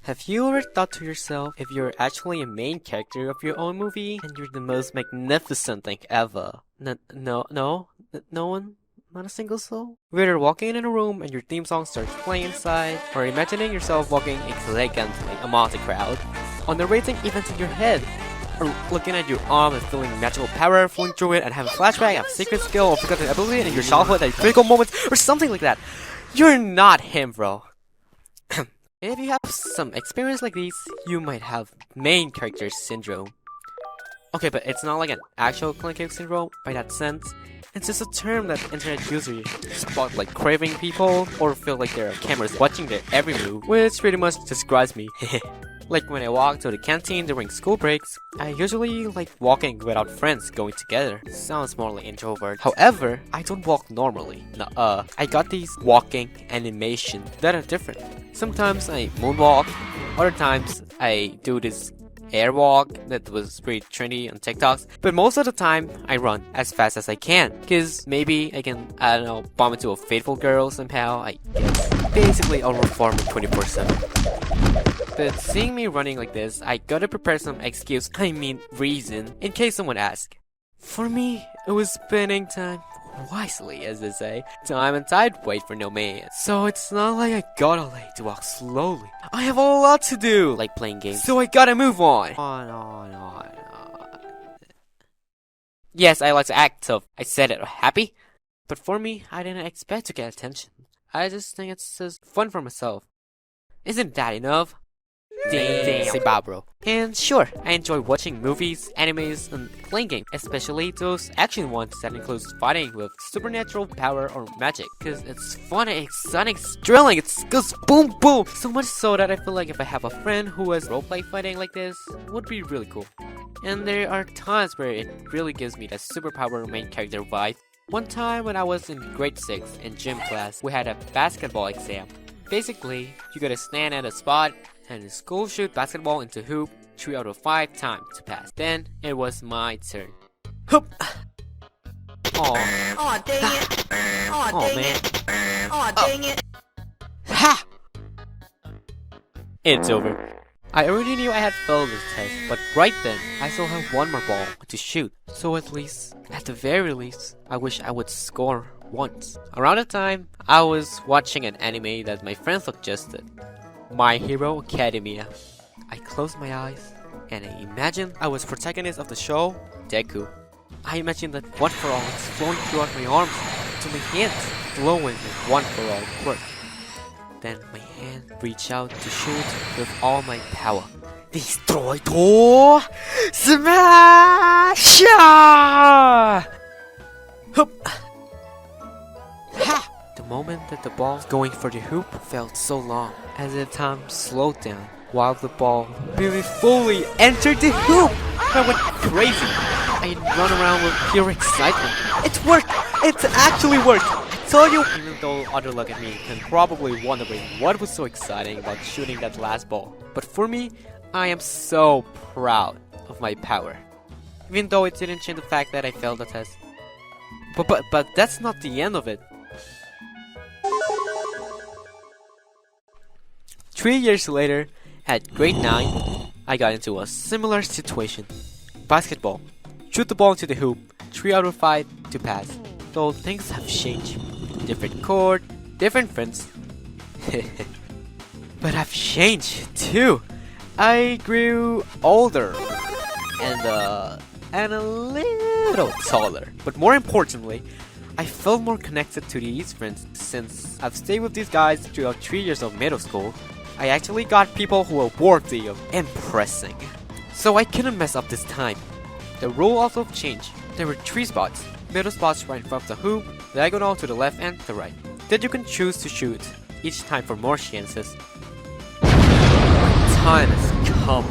Have you ever thought to yourself if you're actually a main character of your own movie and you're the most magnificent thing ever? No one? Not a single soul? Whether walking in a room and your theme song starts playing inside, or imagining yourself walking elegantly among the crowd, or narrating events in your head, or looking at your arm and feeling magical power flowing through it and having a flashback of a secret skill or forgotten ability in your childhood at critical moments, or something like that. You're not him, bro. If you have some experience like these, you might have main character syndrome. Okay, but it's not like an actual clinical syndrome by that sense. It's just a term that internet users spot like craving people or feel like there are cameras watching their every move, which pretty much describes me. Like when I walk to the canteen during school breaks, I usually like walking without friends going together. Sounds more like introvert. However, I don't walk normally. I got these walking animations that are different. Sometimes I moonwalk, other times I do this airwalk that was pretty trendy on TikToks, but most of the time I run as fast as I can, cause maybe I can, I don't know, bump into a faithful girl somehow. I guess. Basically I'll perform 24/7. But seeing me running like this, I gotta prepare some reason, in case someone asks. For me, it was spending time wisely, as they say. Time and tide wait for no man. So it's not like I gotta like to walk slowly. I have a lot to do, like playing games. So I gotta move on. On. Yes, I like to act tough. I said it. Happy? But for me, I didn't expect to get attention. I just think it's just fun for myself. Isn't that enough? Damn. Say bye, bro. And sure, I enjoy watching movies, animes, and playing games, especially those action ones that includes fighting with supernatural power or magic, cause it's fun, it's exciting, it's thrilling, it goes boom boom. So much so that I feel like if I have a friend who has roleplay fighting like this, it would be really cool. And there are times where it really gives me that superpower main character vibe. One time when I was in grade 6 in gym class, we had a basketball exam. Basically, you gotta stand at a spot and the school shoot basketball into hoop 3 out of 5 times to pass. Then it was my turn. Hoop! Aw, dang it! Aw, dang it! Aw, dang it! Ha! It's over. I already knew I had failed this test, but right then, I still have one more ball to shoot. So at the very least, I wish I would score once. Around the time, I was watching an anime that my friend suggested. My Hero Academia. I closed my eyes and I imagined I was protagonist of the show, Deku. I imagined that one for all is flowing throughout my arms to my hands, glowing with one for all quirk. Then my hand reached out to shoot with all my power. Destroy to smash! Hoop! Ha! The moment that the ball going for the hoop felt so long, as if time slowed down, while the ball beautifully entered the hoop. I went crazy. I run around with pure excitement. It worked! It actually worked! I told you! Even though other look at me can probably wondering what was so exciting about shooting that last ball. But for me, I am so proud of my power. Even though it didn't change the fact that I failed the test. But that's not the end of it. 3 years later, at grade 9, I got into a similar situation. Basketball. Shoot the ball into the hoop, 3 out of 5 to pass. Though things have changed. Different court, different friends. But I've changed too. I grew older and a little taller. But more importantly, I felt more connected to these friends since I've stayed with these guys throughout 3 years of middle school. I actually got people who were worthy of impressing. So I couldn't mess up this time. The rule also changed. There were 3 spots. Middle spots right in front of the hoop, diagonal to the left and the right, that you can choose to shoot, each time for more chances. Time has come.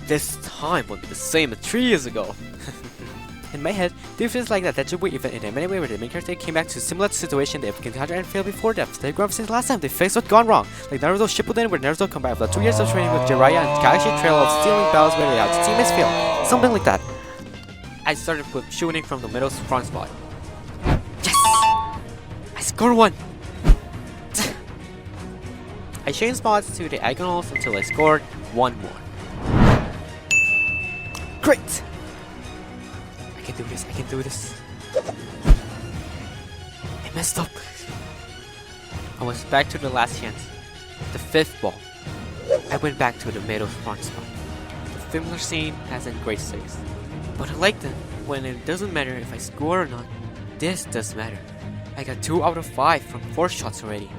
This time won't be the same as 3 years ago. In my head, this feels like that deja vu event in a many ways where the main character came back to a similar situation they've encountered and failed before them. They grew up since last time they faced what gone wrong. Like Naruto Shippuden where Naruto come back after 2 years of training with Jiraiya and Kakashi Trail of stealing battles where his teammates failed. Something like that. I started with shooting from the middle front spot. Yes! I scored one! I changed spots to diagonals until I scored one more. Great! I can do this, I can do this. I messed up. I was back to the last chance. The fifth ball. I went back to the middle front spot. The familiar scene as in grade 6. But I like that when it doesn't matter if I score or not. This does matter. I got 2 out of 5 from 4 shots already.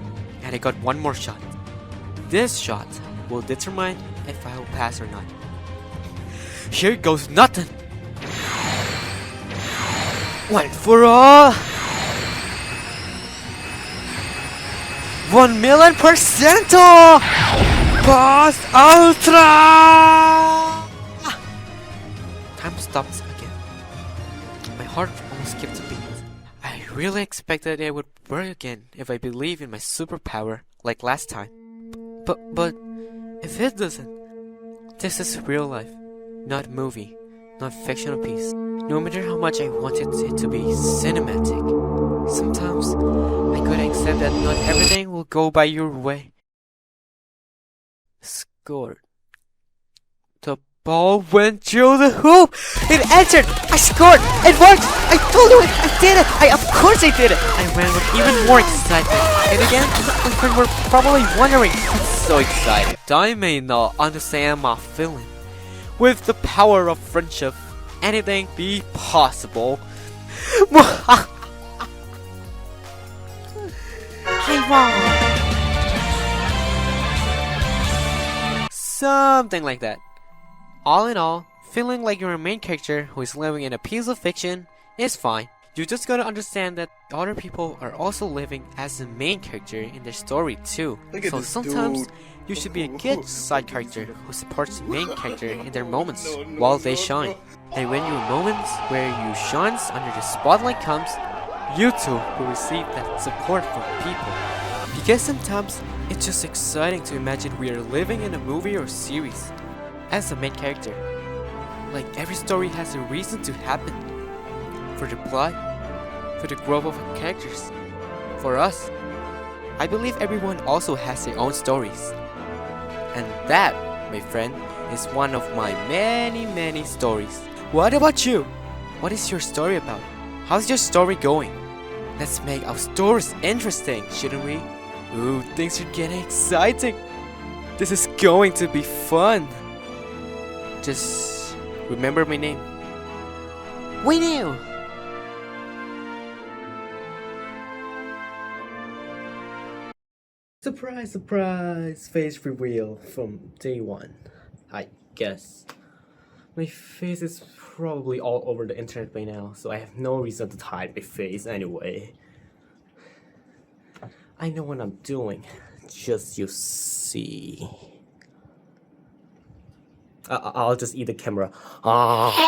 And I got 1 more shot. This shot will determine if I will pass or not. Here goes nothing! 1 for all! 1,000,000%! Boss Ultra! Time stops again. My heart almost skipped a beat. I really expected it would work again if I believe in my superpower like last time. But if it doesn't, this is real life, not movie, not fictional piece. No matter how much I wanted it to be cinematic, sometimes I gotta accept that not everything will go by your way. Scored. The ball went through the hoop! It entered! I scored! It worked! I told you I did it! Of course I did it! I ran with even more excitement. And again, my friends were probably wondering, I'm so excited. I may not understand my feeling. With the power of friendship, anything be possible. I won! Something like that. All in all, feeling like you're a main character who is living in a piece of fiction is fine. You just gotta understand that other people are also living as the main character in their story too. So sometimes you should be a good side character who supports the main character in their moments while they shine. And when your moments where you shines under the spotlight comes, you too will receive that support from people. Because sometimes it's just exciting to imagine we are living in a movie or series as a main character. Like every story has a reason to happen. For the plot, for the growth of our characters, for us. I believe everyone also has their own stories. And that, my friend, is one of my many stories. What about you? What is your story about? How's your story going? Let's make our stories interesting, shouldn't we? Ooh, things are getting exciting. This is going to be fun. Just remember my name. We knew! Surprise, surprise! Face reveal from day 1, I guess. My face is probably all over the internet by now, so I have no reason to hide my face anyway. I know what I'm doing, just you see. I'll just eat the camera.